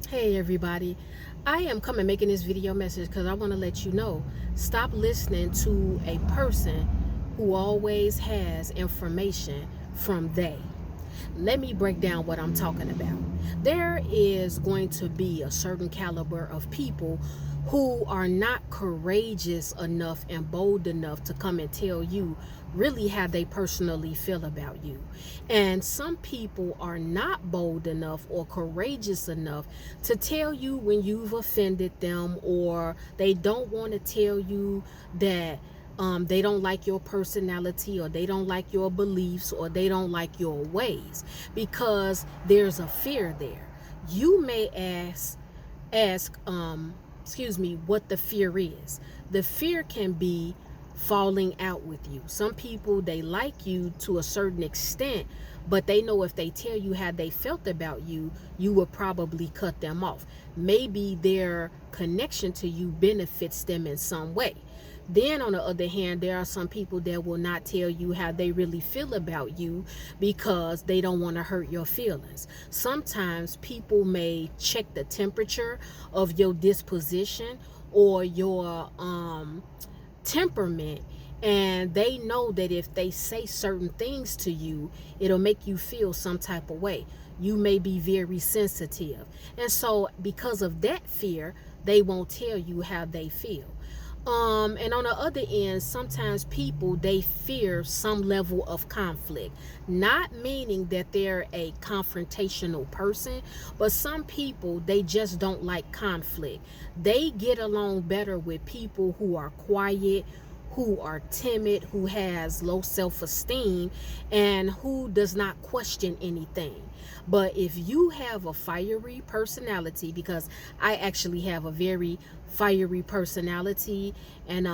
Hey everybody, I am coming making this video message because I want to let you know, stop listening to a person who always has information from they. Let me break down what I'm talking about. There is going to be a certain caliber of people who are not courageous enough and bold enough to come and tell you really how they personally feel about you. And some people are not bold enough or courageous enough to tell you when you've offended them, or they don't want to tell you that they don't like your personality, or they don't like your beliefs, or they don't like your ways, because there's a fear there. You may ask what the fear is. The fear can be falling out with you. Some people, they like you to a certain extent, but they know if they tell you how they felt about you, you would probably cut them off. Maybe their connection to you benefits them in some way. Then on the other hand, there are some people that will not tell you how they really feel about you because they don't want to hurt your feelings. Sometimes people may check the temperature of your disposition or your temperament, and they know that if they say certain things to you, it'll make you feel some type of way. You may be very sensitive, and so because of that fear, they won't tell you how they feel. And on the other end, sometimes people, they fear some level of conflict, not meaning that they're a confrontational person, but some people, they just don't like conflict. They get along better with people who are quiet, who are timid, who has low self-esteem, and who does not question anything. But if you have a fiery personality, because I actually have a very fiery personality, and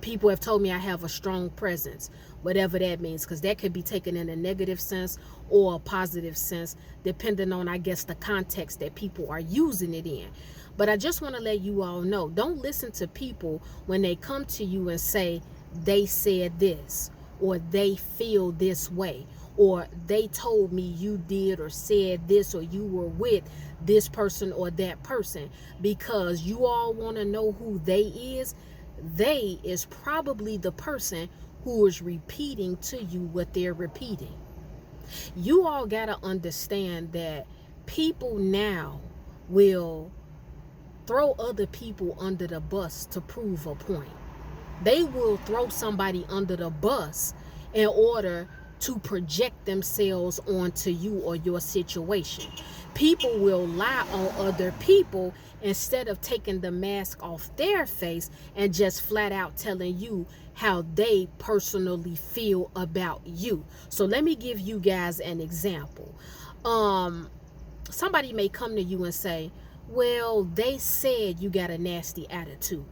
people have told me I have a strong presence, whatever that means, because that could be taken in a negative sense or a positive sense, depending on, I guess, the context that people are using it in. But I just want to let you all know, don't listen to people when they come to you and say they said this, or they feel this way, or they told me you did or said this, or you were with this person or that person, because you all want to know who they is. They is probably the person who is repeating to you what they're repeating. You all got to understand that people now will throw other people under the bus to prove a point. They will throw somebody under the bus in order to project themselves onto you or your situation. People will lie on other people instead of taking the mask off their face and just flat out telling you how they personally feel about you. So let me give you guys an example. Somebody may come to you and say, well, they said you got a nasty attitude.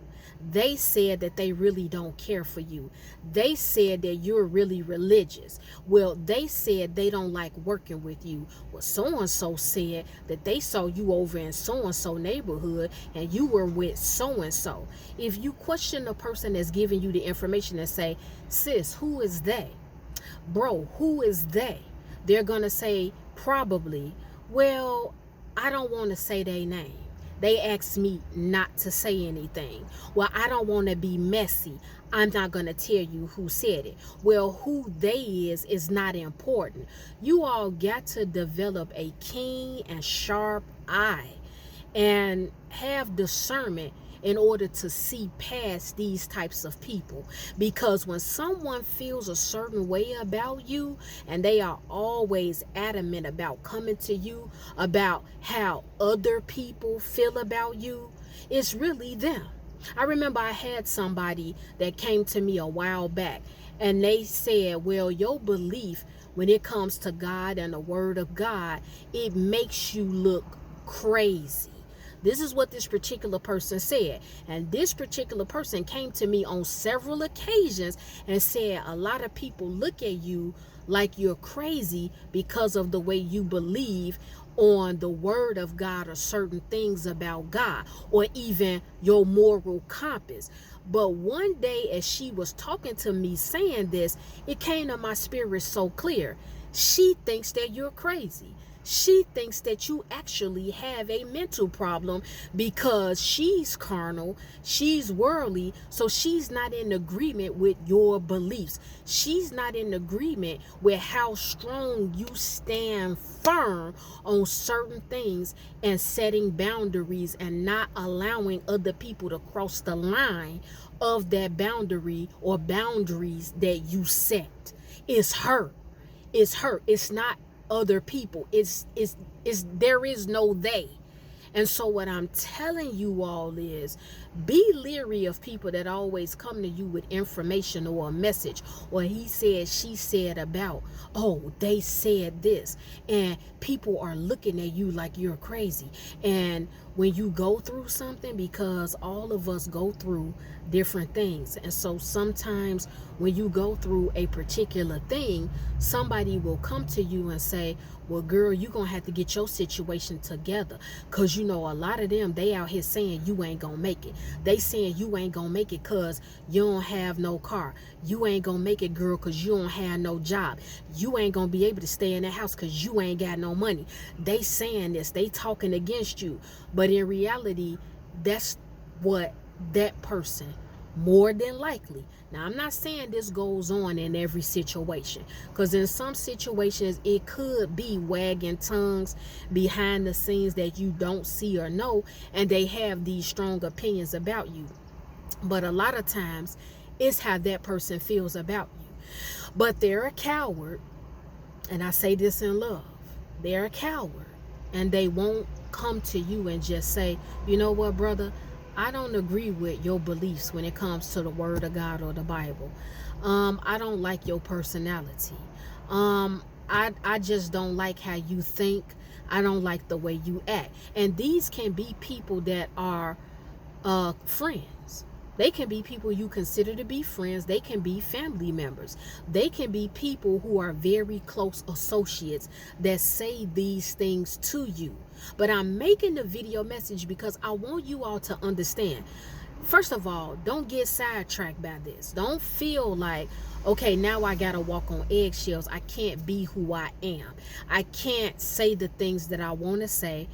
They said that they really don't care for you. They said that you're really religious. Well, they said they don't like working with you. Well, so-and-so said that they saw you over in so-and-so neighborhood and you were with so-and-so. If you question the person that's giving you the information and say, sis, who is they? Bro, who is they? They're going to say probably, well, I don't want to say their name. They asked me not to say anything. Well, I don't want to be messy. I'm not going to tell you who said it. Well, who they is not important. You all got to develop a keen and sharp eye and have discernment in order to see past these types of people. Because when someone feels a certain way about you and they are always adamant about coming to you about how other people feel about you, it's really them. I remember I had somebody that came to me a while back and they said, well, your belief when it comes to God and the word of God, it makes you look crazy. This is what this particular person said. And this particular person came to me on several occasions and said a lot of people look at you like you're crazy because of the way you believe on the word of God or certain things about God, or even your moral compass. But one day as she was talking to me saying this, it came to my spirit so clear. She thinks that you're crazy. She thinks that you actually have a mental problem because she's carnal, she's worldly, so she's not in agreement with your beliefs. She's not in agreement with how strong you stand firm on certain things and setting boundaries and not allowing other people to cross the line of that boundary or boundaries that you set. It's her. It's her. It's not other people. It's there is no they. And so what I'm telling you all is be leery of people that always come to you with information or a message or he said, she said about, oh, they said this. And people are looking at you like you're crazy. And when you go through something, because all of us go through different things. And so sometimes when you go through a particular thing, somebody will come to you and say, well, girl, you're going to have to get your situation together. Because, you know, a lot of them, they out here saying you ain't going to make it. They saying you ain't going to make it because you don't have no car. You ain't going to make it, girl, because you don't have no job. You ain't going to be able to stay in the house because you ain't got no money. They saying this. They talking against you. But in reality, that's what that person more than likely. Now, I'm not saying this goes on in every situation, because in some situations it could be wagging tongues behind the scenes that you don't see or know, and they have these strong opinions about you. But a lot of times it's how that person feels about you. But they're a coward, and I say this in love. They're a coward, and they won't come to you and just say, you know what, brother, I don't agree with your beliefs when it comes to the word of God or the Bible. I don't like your personality. I just don't like how you think. I don't like the way you act. And these can be people that are friends. They can be people you consider to be friends. They can be family members. They can be people who are very close associates that say these things to you. But I'm making the video message because I want you all to understand. First of all, don't get sidetracked by this. Don't feel like, okay, now I gotta walk on eggshells. I can't be who I am. I can't say the things that I want to say.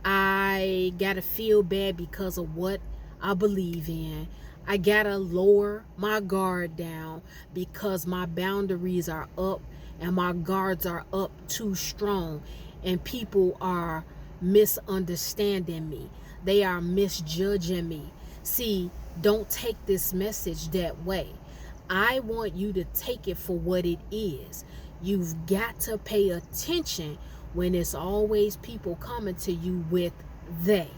I gotta feel bad because of what I believe in. I gotta lower my guard down because my boundaries are up and my guards are up too strong, and people are misunderstanding me. They are misjudging me. See, don't take this message that way. I want you to take it for what it is. You've got to pay attention when it's always people coming to you with they.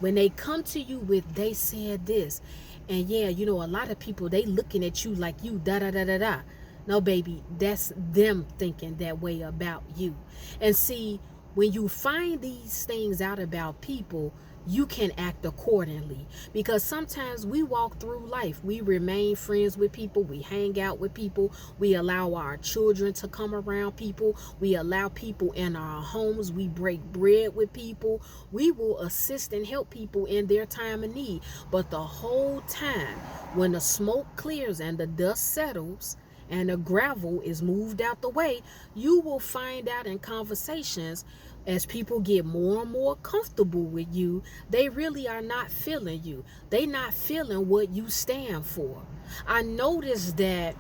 When they come to you with they said this, and yeah, you know, a lot of people, they looking at you like you da da da da da. No, baby, that's them thinking that way about you. And see, when you find these things out about people, you can act accordingly, because sometimes we walk through life, we remain friends with people, we hang out with people, we allow our children to come around people, we allow people in our homes, we break bread with people, we will assist and help people in their time of need. But the whole time, when the smoke clears and the dust settles and the gravel is moved out the way, you will find out in conversations, as people get more and more comfortable with you, they really are not feeling you. They not feeling what you stand for. I noticed that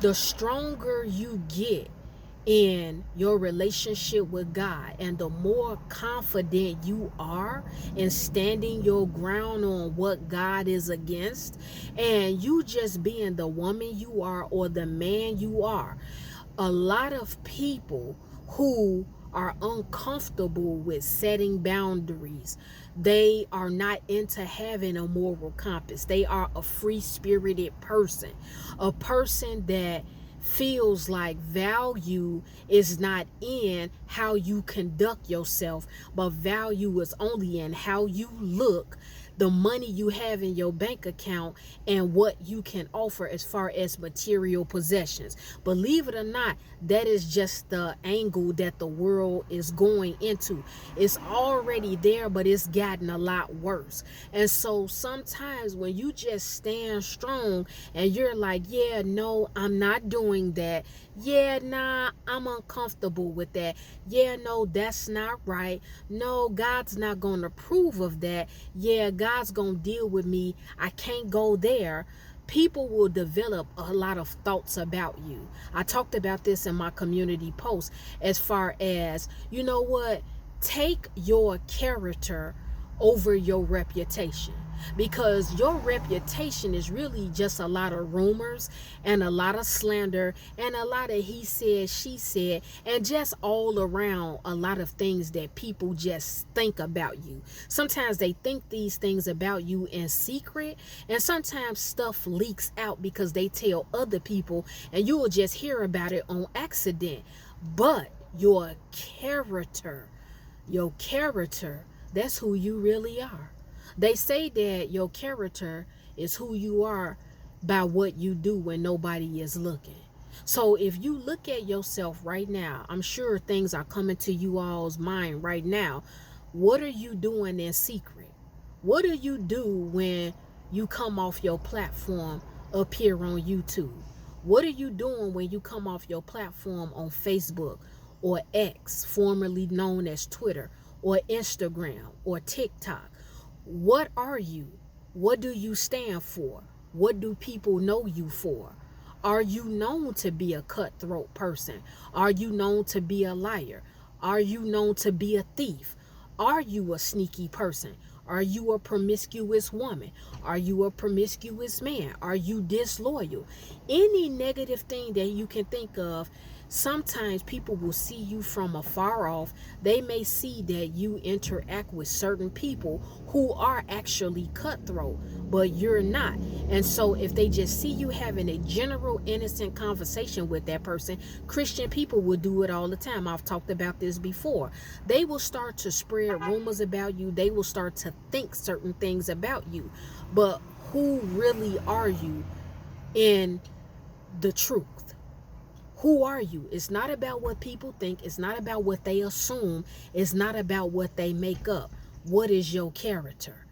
the stronger you get in your relationship with God, and the more confident you are in standing your ground on what God is against, and you just being the woman you are or the man you are, a lot of people who are uncomfortable with setting boundaries, they are not into having a moral compass. They are a free-spirited person, a person that feels like value is not in how you conduct yourself, but value is only in how you look, the money you have in your bank account and what you can offer as far as material possessions. Believe it or not, that is just the angle that the world is going into. It's already there, but it's gotten a lot worse. And so sometimes when you just stand strong and you're like, yeah, no, I'm not doing that. Yeah, nah, I'm uncomfortable with that. Yeah, no, that's not right. No, God's not going to approve of that. Yeah, God's going to deal with me. I can't go there. People will develop a lot of thoughts about you. I talked about this in my community post as far as, you know what? Take your character over your reputation, because your reputation is really just a lot of rumors and a lot of slander and a lot of he said, she said, and just all around a lot of things that people just think about you. Sometimes they think these things about you in secret, and sometimes stuff leaks out because they tell other people and you will just hear about it on accident. But your character, that's who you really are. They say that your character is who you are by what you do when nobody is looking. So if you look at yourself right now, I'm sure things are coming to you all's mind right now. What are you doing in secret? What do you do when you come off your platform up here on YouTube? What are you doing when you come off your platform on Facebook or X, formerly known as Twitter, or Instagram or TikTok? What are you? What do you stand for? What do people know you for? Are you known to be a cutthroat person? Are you known to be a liar? Are you known to be a thief? Are you a sneaky person? Are you a promiscuous woman? Are you a promiscuous man? Are you disloyal? Any negative thing that you can think of. Sometimes people will see you from afar off. They may see that you interact with certain people who are actually cutthroat, but you're not. And so if they just see you having a general innocent conversation with that person, Christian people will do it all the time. I've talked about this before. They will start to spread rumors about you. They will start to think certain things about you. But who really are you in the truth? Who are you? It's not about what people think. It's not about what they assume. It's not about what they make up. What is your character?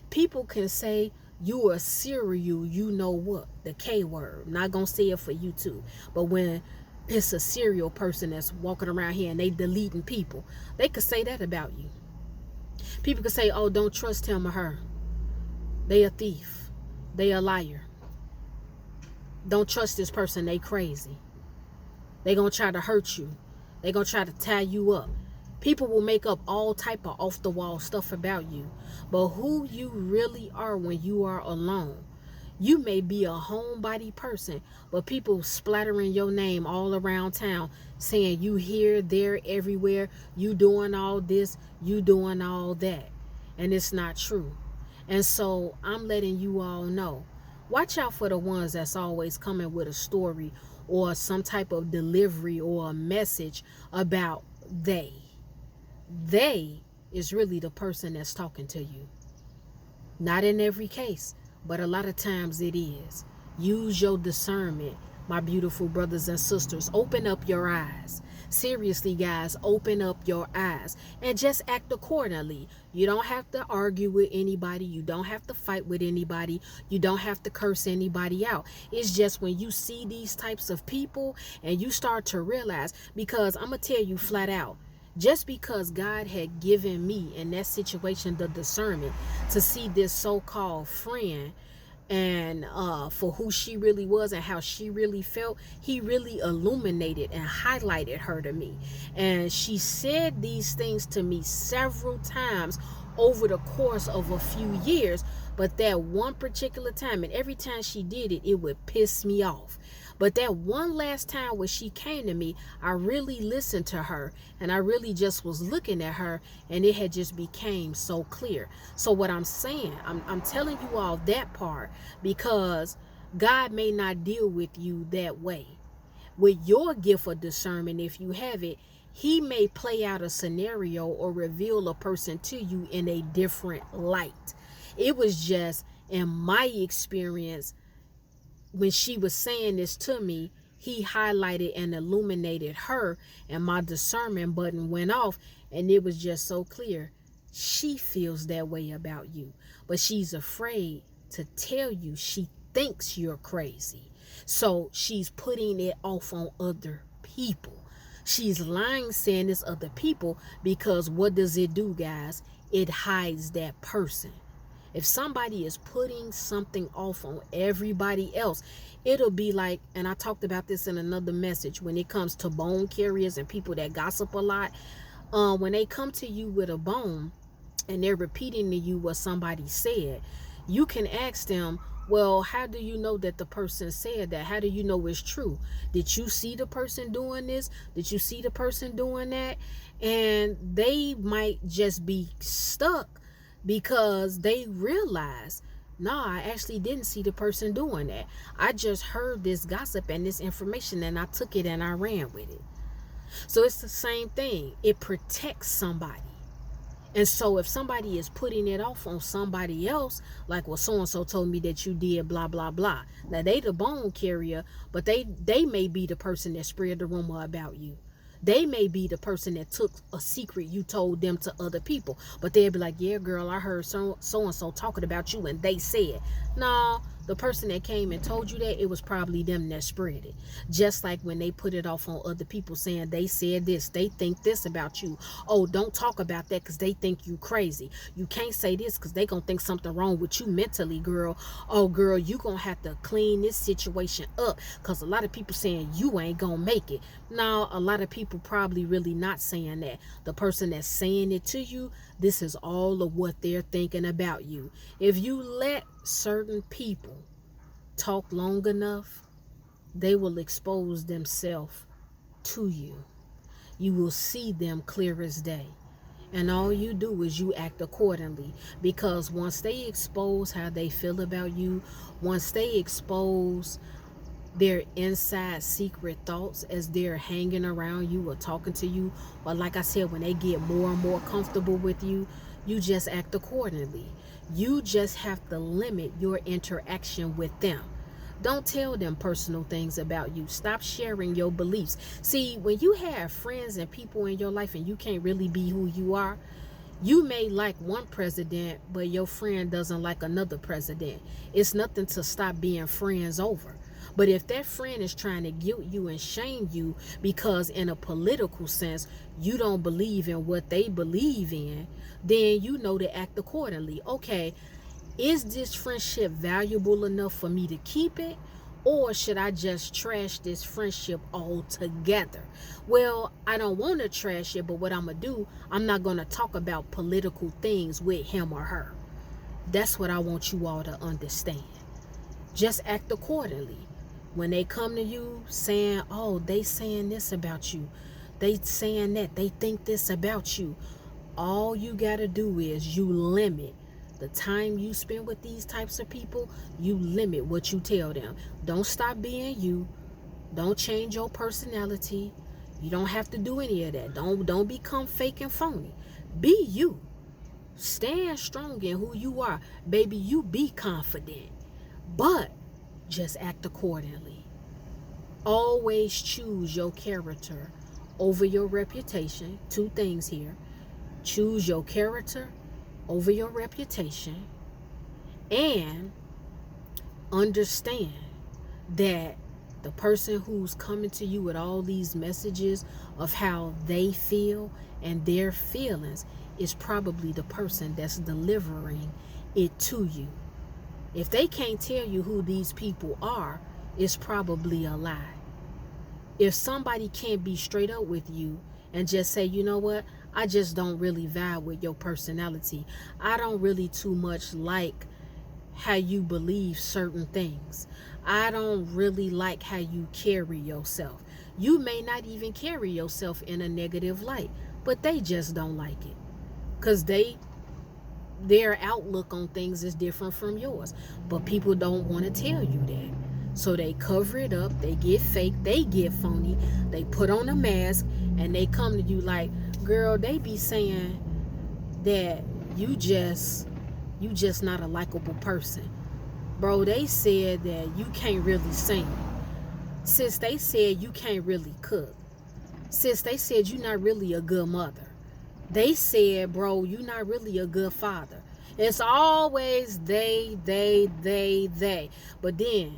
People can say you are serial, you know what? The K word. I'm not going to say it for you too. But when it's a serial person that's walking around here and they deleting people, they could say that about you. People could say, oh, don't trust him or her. They a thief. They a liar. Don't trust this person. They crazy. They gonna try to hurt you. They gonna try to tie you up. People will make up all type of off the wall stuff about you. But who you really are when you are alone. You may be a homebody person, but people splattering your name all around town, saying you here, there, everywhere, you doing all this, you doing all that. And it's not true. And so I'm letting you all know. Watch out for the ones that's always coming with a story or some type of delivery or a message about they. They is really the person that's talking to you. Not in every case, but a lot of times it is. Use your discernment, my beautiful brothers and sisters. Open up your eyes. Seriously, guys, open up your eyes and just act accordingly. You don't have to argue with anybody. You don't have to fight with anybody. You don't have to curse anybody out. It's just when you see these types of people and you start to realize, because I'm going to tell you flat out, just because God had given me in that situation the discernment to see this so-called friend and for who she really was and how she really felt, he really illuminated and highlighted her to me. And she said these things to me several times over the course of a few years, but that one particular time, and every time she did it, it would piss me off. But that one last time when she came to me, I really listened to her and I really just was looking at her, and it had just became so clear. So what I'm saying, I'm telling you all that part because God may not deal with you that way. With your gift of discernment, if you have it, he may play out a scenario or reveal a person to you in a different light. It was just in my experience, when she was saying this to me, he highlighted and illuminated her, and my discernment button went off, and it was just so clear. She feels that way about you, but she's afraid to tell you. She thinks you're crazy. So she's putting it off on other people. She's lying, saying it's other people, because what does it do, guys? It hides that person. If somebody is putting something off on everybody else, it'll be like, and I talked about this in another message, when it comes to bone carriers and people that gossip a lot, when they come to you with a bone and they're repeating to you what somebody said, you can ask them, well, how do you know that the person said that? How do you know it's true? Did you see the person doing this? Did you see the person doing that? And they might just be stuck because they realize, nah, I actually didn't see the person doing that. I just heard this gossip and this information, and I took it and I ran with it. So it's the same thing. It protects somebody. And so if somebody is putting it off on somebody else, like, well, so-and-so told me that you did blah, blah, blah. Now, they the bone carrier, but they may be the person that spread the rumor about you. They may be the person that took a secret you told them to other people. But they'll be like, yeah, girl, I heard so-and-so talking about you, and they said. No, the person that came and told you that, it was probably them that spread it. Just like when they put it off on other people, saying they said this, they think this about you. Oh, don't talk about that because they think you crazy. You can't say this because they gonna think something wrong with you mentally, girl. Oh, girl, you gonna have to clean this situation up because a lot of people saying you ain't gonna make it. Now, a lot of people probably really not saying that. The person that's saying it to you, this is all of what they're thinking about you. If you let certain people talk long enough, they will expose themselves to you. You will see them clear as day. And all you do is you act accordingly. Because once they expose how they feel about you, once they expose their inside secret thoughts as they're hanging around you or talking to you, or like I said, when they get more and more comfortable with you, you just act accordingly. You just have to limit your interaction with them. Don't tell them personal things about you. Stop sharing your beliefs. See, when you have friends and people in your life and you can't really be who you are, you may like one president, but your friend doesn't like another president. It's nothing to stop being friends over. But if that friend is trying to guilt you and shame you because in a political sense, you don't believe in what they believe in, then you know to act accordingly. Okay, is this friendship valuable enough for me to keep it? Or should I just trash this friendship altogether? Well, I don't want to trash it, but what I'm going to do, I'm not going to talk about political things with him or her. That's what I want you all to understand. Just act accordingly. When they come to you saying, oh, they saying this about you, they saying that, they think this about you, all you got to do is you limit the time you spend with these types of people. You limit what you tell them. Don't stop being you. Don't change your personality. You don't have to do any of that. Don't become fake and phony. Be you. Stand strong in who you are. Baby, you be confident. But just act accordingly. Always choose your character over your reputation. Two things here. Choose your character over your reputation, and understand that the person who's coming to you with all these messages of how they feel and their feelings is probably the person that's delivering it to you. If they can't tell you who these people are, it's probably a lie. If somebody can't be straight up with you and just say, you know what, I just don't really vibe with your personality. I don't really too much like how you believe certain things. I don't really like how you carry yourself. You may not even carry yourself in a negative light, but they just don't like it. Because their outlook on things is different from yours. But people don't want to tell you that. So they cover it up, they get fake, they get phony, they put on a mask, and they come to you like, girl, they be saying that you You just not a likable person. Bro, they said that you can't really sing. Sis, they said you can't really cook. Sis, they said you're not really a good mother. They said, bro, you're not really a good father. It's always they. But then,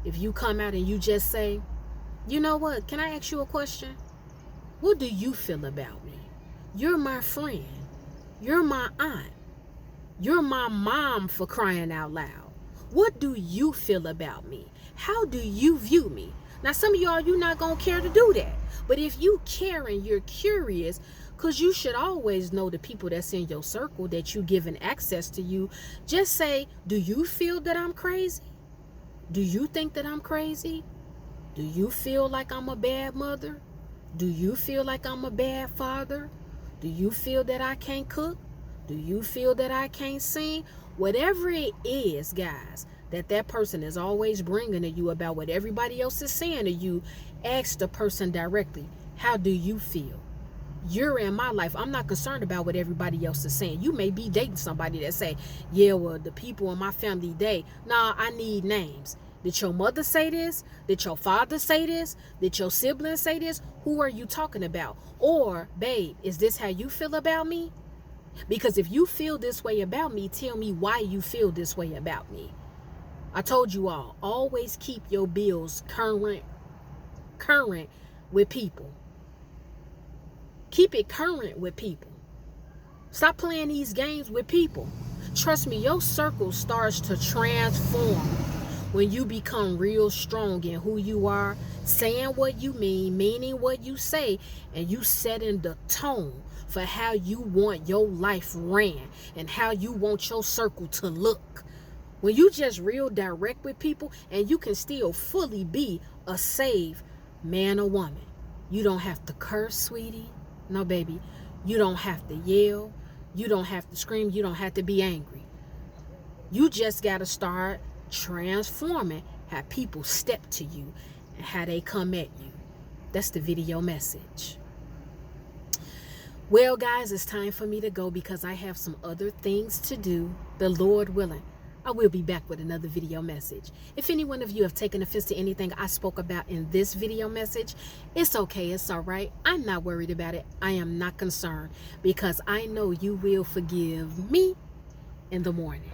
if you come out and you just say, you know what, can I ask you a question? What do you feel about me? You're my friend. You're my aunt. You're my mom, for crying out loud. What do you feel about me? How do you view me? Now, some of y'all, you're not going to care to do that. But if you care and you're curious, because you should always know the people that's in your circle that you given access to you, just say, do you feel that I'm crazy? Do you think that I'm crazy? Do you feel like I'm a bad mother? Do you feel like I'm a bad father? Do you feel that I can't cook? Do you feel that I can't sing? Whatever it is, guys, that person is always bringing to you about what everybody else is saying to you, ask the person directly, how do you feel? You're in my life. I'm not concerned about what everybody else is saying. You may be dating somebody that say, yeah, well, the people in my family, nah, I need names. Did your mother say this? Did your father say this? Did your siblings say this? Who are you talking about? Or, babe, is this how you feel about me? Because if you feel this way about me, tell me why you feel this way about me. I told you all, always keep your bills current with people. Keep it current with people. Stop playing these games with people. Trust me, your circle starts to transform when you become real strong in who you are, saying what you mean, meaning what you say, and you setting the tone for how you want your life ran and how you want your circle to look. When you just real direct with people and you can still fully be a saved man or woman. You don't have to curse, sweetie. No, baby. You don't have to yell. You don't have to scream. You don't have to be angry. You just got to start transforming how people step to you and how they come at you. That's the video message. Well, guys, it's time for me to go because I have some other things to do. The Lord willing, I will be back with another video message. If any one of you have taken offense to anything I spoke about in this video message, it's okay. It's all right. I'm not worried about it. I am not concerned because I know you will forgive me in the morning.